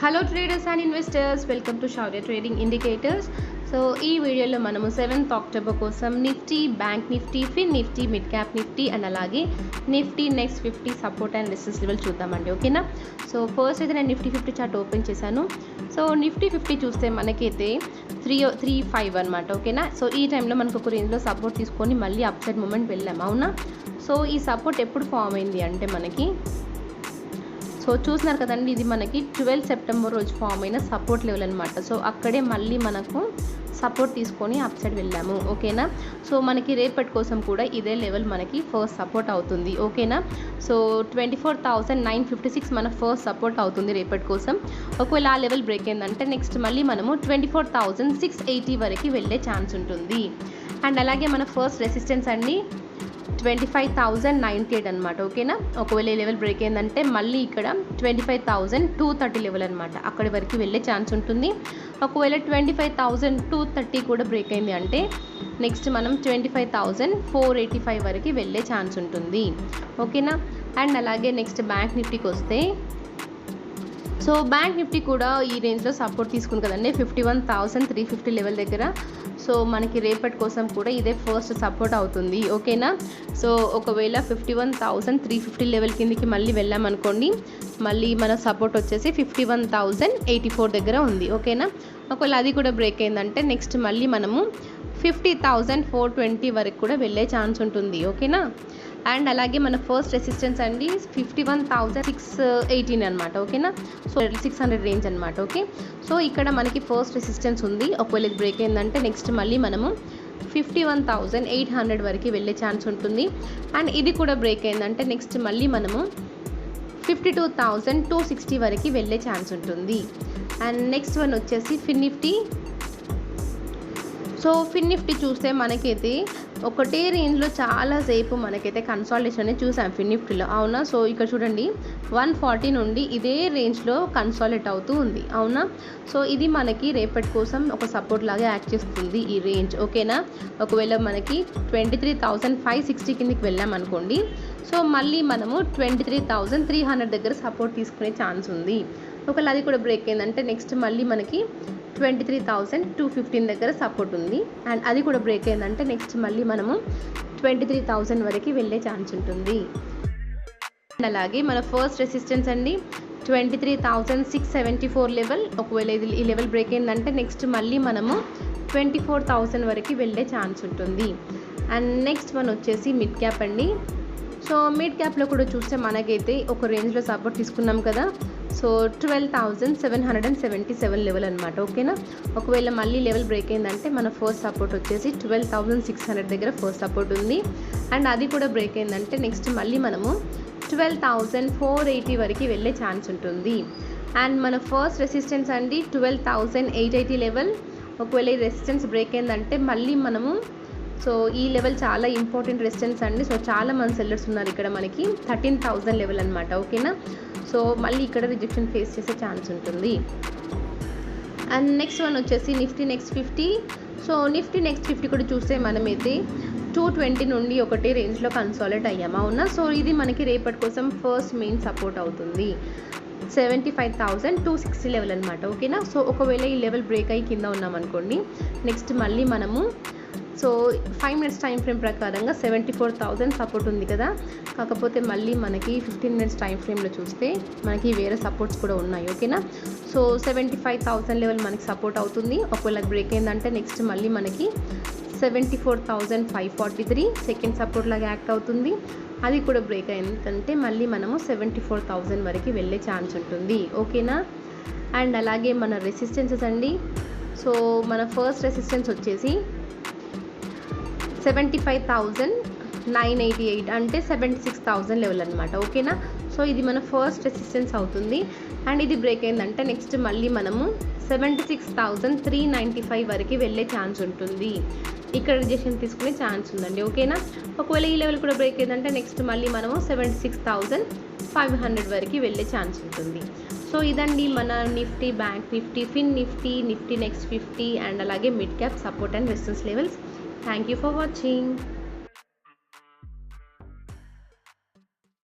Hello traders and investors, welcome to Shaurya trading indicators. So ఈ వీడియోలో మనము 7th అక్టోబర్ కోసం Nifty, bank Nifty, fin Nifty, mid cap Nifty and అలాగే Nifty next 50 support and resistance level చూద్దామండి. ఓకేనా. So first అయితే నేను Nifty 50 chart open చేశాను. సో నిఫ్టీ 50 చూస్తే మనకైతే 335 అనమాట. ఓకేనా. సో ఈ టైంలో మనకు ఒక రేంజ్లో సపోర్ట్ తీసుకొని మళ్ళీ అప్ సైడ్ మూమెంట్ వెళ్ళాము. అవునా. సో ఈ సపోర్ట్ ఎప్పుడు ఫామ్ అయింది అంటే మనకి సో చూస్తున్నారు కదండి, ఇది మనకి 12 సెప్టెంబర్ రోజు ఫామ్ అయిన సపోర్ట్ లెవెల్ అనమాట. సో అక్కడే మళ్ళీ మనకు సపోర్ట్ తీసుకొని అప్ సైడ్ వెళ్ళాము. ఓకేనా. సో మనకి రేపటి కోసం కూడా ఇదే లెవెల్ మనకి ఫస్ట్ సపోర్ట్ అవుతుంది. ఓకేనా. సో 24,956 మన ఫస్ట్ సపోర్ట్ అవుతుంది రేపటి కోసం. ఒకవేళ ఆ లెవెల్ బ్రేక్ అయిందంటే నెక్స్ట్ మళ్ళీ మనము 24,680 వరకు వెళ్ళే ఛాన్స్ ఉంటుంది. అండ్ అలాగే మన ఫస్ట్ రెసిస్టెన్స్ అండి 25,098 అనమాట. ఓకేనా. ఒకవేళ ఈ లెవెల్ బ్రేక్ అయిందంటే మళ్ళీ ఇక్కడ 25,230 లెవెల్ అనమాట, అక్కడి వరకు వెళ్ళే ఛాన్స్ ఉంటుంది. ఒకవేళ 25,230 కూడా బ్రేక్ అయింది అంటే నెక్స్ట్ మనం 25,485 వరకు వెళ్ళే ఛాన్స్ ఉంటుంది. ఓకేనా. అండ్ అలాగే నెక్స్ట్ బ్యాంక్ నిఫ్టీకి వస్తే సో బ్యాంక్ నిఫ్టీ కూడా ఈ రేంజ్లో సపోర్ట్ తీసుకుంది కదండి 51,350 లెవెల్ దగ్గర. సో మనకి రేపటి కోసం కూడా ఇదే ఫస్ట్ సపోర్ట్ అవుతుంది. ఓకేనా. సో ఒకవేళ 51,350 లెవెల్ కిందికి మళ్ళీ వెళ్ళామనుకోండి, మళ్ళీ మన సపోర్ట్ వచ్చేసి 51,084 దగ్గర ఉంది. ఓకేనా. ఒకవేళ అది కూడా బ్రేక్ అయిందంటే నెక్స్ట్ మళ్ళీ మనము 50,420 వరకు కూడా వెళ్ళే ఛాన్స్ ఉంటుంది. ఓకేనా. అండ్ అలాగే మన ఫస్ట్ రెసిస్టెన్స్ అండి 51,618 అనమాట. ఓకేనా. సో 600 రేంజ్ అనమాట. ఓకే. సో ఇక్కడ మనకి ఫస్ట్ రెసిస్టెన్స్ ఉంది. ఒకవేళ ఇది బ్రేక్ అయిందంటే నెక్స్ట్ మళ్ళీ మనము 51,800 వరకు వెళ్ళే ఛాన్స్ ఉంటుంది. అండ్ ఇది కూడా బ్రేక్ అయిందంటే నెక్స్ట్ మళ్ళీ మనము 52,260 వరకు వెళ్ళే ఛాన్స్ ఉంటుంది. అండ్ నెక్స్ట్ వన్ వచ్చేసి ఫిన్ నిఫ్టీ. సో ఫిన్ నిఫ్టీ చూస్తే మనకైతే ఒకటే రేంజ్లో చాలాసేపు మనకైతే కన్సాలిడేషన్ అనేది చూసాం ఫిన్ నిఫ్టీలో. అవునా. సో ఇక్కడ చూడండి 140 నుండి ఇదే రేంజ్లో కన్సాలిడేట్ అవుతూ ఉంది. అవునా. సో ఇది మనకి రేపటి కోసం ఒక సపోర్ట్ లాగా యాక్ట్ చేస్తుంది ఈ రేంజ్. ఓకేనా. ఒకవేళ మనకి 23,560 కిందకి వెళ్ళామనుకోండి, సో మళ్ళీ మనము 23,300 దగ్గర సపోర్ట్ తీసుకునే ఛాన్స్ ఉంది. ఒకవేళ అది కూడా బ్రేక్ అయిందంటే నెక్స్ట్ మళ్ళీ మనకి 23,215 దగ్గర సపోర్ట్ ఉంది. అండ్ అది కూడా బ్రేక్ అయిందంటే నెక్స్ట్ మళ్ళీ మనము 23,000 వరకు వెళ్ళే ఛాన్స్ ఉంటుంది. అండ్ అలాగే మన ఫస్ట్ రెసిస్టెన్స్ అండి 23,674 లెవెల్. ఒకవేళ ఈ లెవెల్ బ్రేక్ అయిందంటే నెక్స్ట్ మళ్ళీ మనము 24,000 వరకు వెళ్ళే ఛాన్స్ ఉంటుంది. అండ్ నెక్స్ట్ వన్ వచ్చేసి మిడ్ క్యాప్ అండి. సో మిడ్ క్యాప్లో కూడా చూస్తే మనకైతే ఒక రేంజ్లో సపోర్ట్ తీసుకున్నాం కదా. సో 12,777 లెవెల్ అనమాట. ఓకేనా. ఒకవేళ మళ్ళీ లెవెల్ బ్రేక్ అయిందంటే మన ఫస్ట్ సపోర్ట్ వచ్చేసి 12,600 దగ్గర ఫస్ట్ సపోర్ట్ ఉంది. అండ్ అది కూడా బ్రేక్ అయిందంటే నెక్స్ట్ మళ్ళీ మనము 12,480 వరకు వెళ్ళే ఛాన్స్ ఉంటుంది. అండ్ మన ఫస్ట్ రెసిస్టెన్స్ అండి 12,880 లెవెల్. ఒకవేళ ఈ రెసిస్టెన్స్ బ్రేక్ అయిందంటే మళ్ళీ మనము సో ఈ లెవెల్ చాలా ఇంపార్టెంట్ రెసిస్టెన్స్ అండి. సో చాలా మంది సెల్లర్స్ ఉన్నారు ఇక్కడ మనకి 13,000 లెవెల్ అనమాట. ఓకేనా. సో మళ్ళీ ఇక్కడ రిజెక్షన్ ఫేస్ చేసే ఛాన్స్ ఉంటుంది. అండ్ నెక్స్ట్ వన్ వచ్చేసి Nifty next 50. So Nifty next 50 కూడా చూస్తే మనమైతే 220 నుండి ఒకటే రేంజ్లో కన్సాలిడేట్ అయ్యాము. అవునా. సో ఇది మనకి రేపటి కోసం ఫస్ట్ మెయిన్ సపోర్ట్ అవుతుంది 75,260 లెవెల్ అనమాట. ఓకేనా. సో ఒకవేళ ఈ లెవెల్ బ్రేక్ అయ్యి కింద ఉన్నామనుకోండి, నెక్స్ట్ మళ్ళీ మనము సో 5 మినిట్స్ టైం ఫ్రేమ్ ప్రకారంగా 74,000 సపోర్ట్ ఉంది కదా. కాకపోతే మళ్ళీ మనకి 15 మినిట్స్ టైం ఫ్రేమ్లో చూస్తే మనకి వేరే సపోర్ట్స్ కూడా ఉన్నాయి. ఓకేనా. సో 75,000 లెవెల్ మనకి సపోర్ట్ అవుతుంది. ఒకవేళ బ్రేక్ అయిందంటే నెక్స్ట్ మళ్ళీ మనకి 74,543 సెకండ్ సపోర్ట్ లాగా యాక్ట్ అవుతుంది. అది కూడా బ్రేక్ అయిందంటే మళ్ళీ మనము 74,000 వరకు వెళ్ళే ఛాన్స్ ఉంటుంది. ఓకేనా. అండ్ అలాగే మన రెసిస్టెన్సెస్ అండి. సో మన ఫస్ట్ రెసిస్టెన్స్ వచ్చేసి 75,988 అంటే 76,000 లెవెల్ అనమాట. ఓకేనా. సో ఇది మన ఫస్ట్ రెసిస్టెన్స్ అవుతుంది. అండ్ ఇది బ్రేక్ అయిందంటే నెక్స్ట్ మళ్ళీ మనము 76,395 వరకు వెళ్ళే ఛాన్స్ ఉంటుంది. ఇక్కడ రిజెక్షన్ తీసుకునే ఛాన్స్ ఉందండి. ఓకేనా. ఒకవేళ ఈ లెవెల్ కూడా బ్రేక్ అయిందంటే నెక్స్ట్ మళ్ళీ మనము 76,500 వరకు వెళ్ళే ఛాన్స్ ఉంటుంది. సో ఇదండి మన Nifty, bank Nifty, fin Nifty, Nifty next 50 and అలాగే mid cap support and resistance levels. Thank you for watching.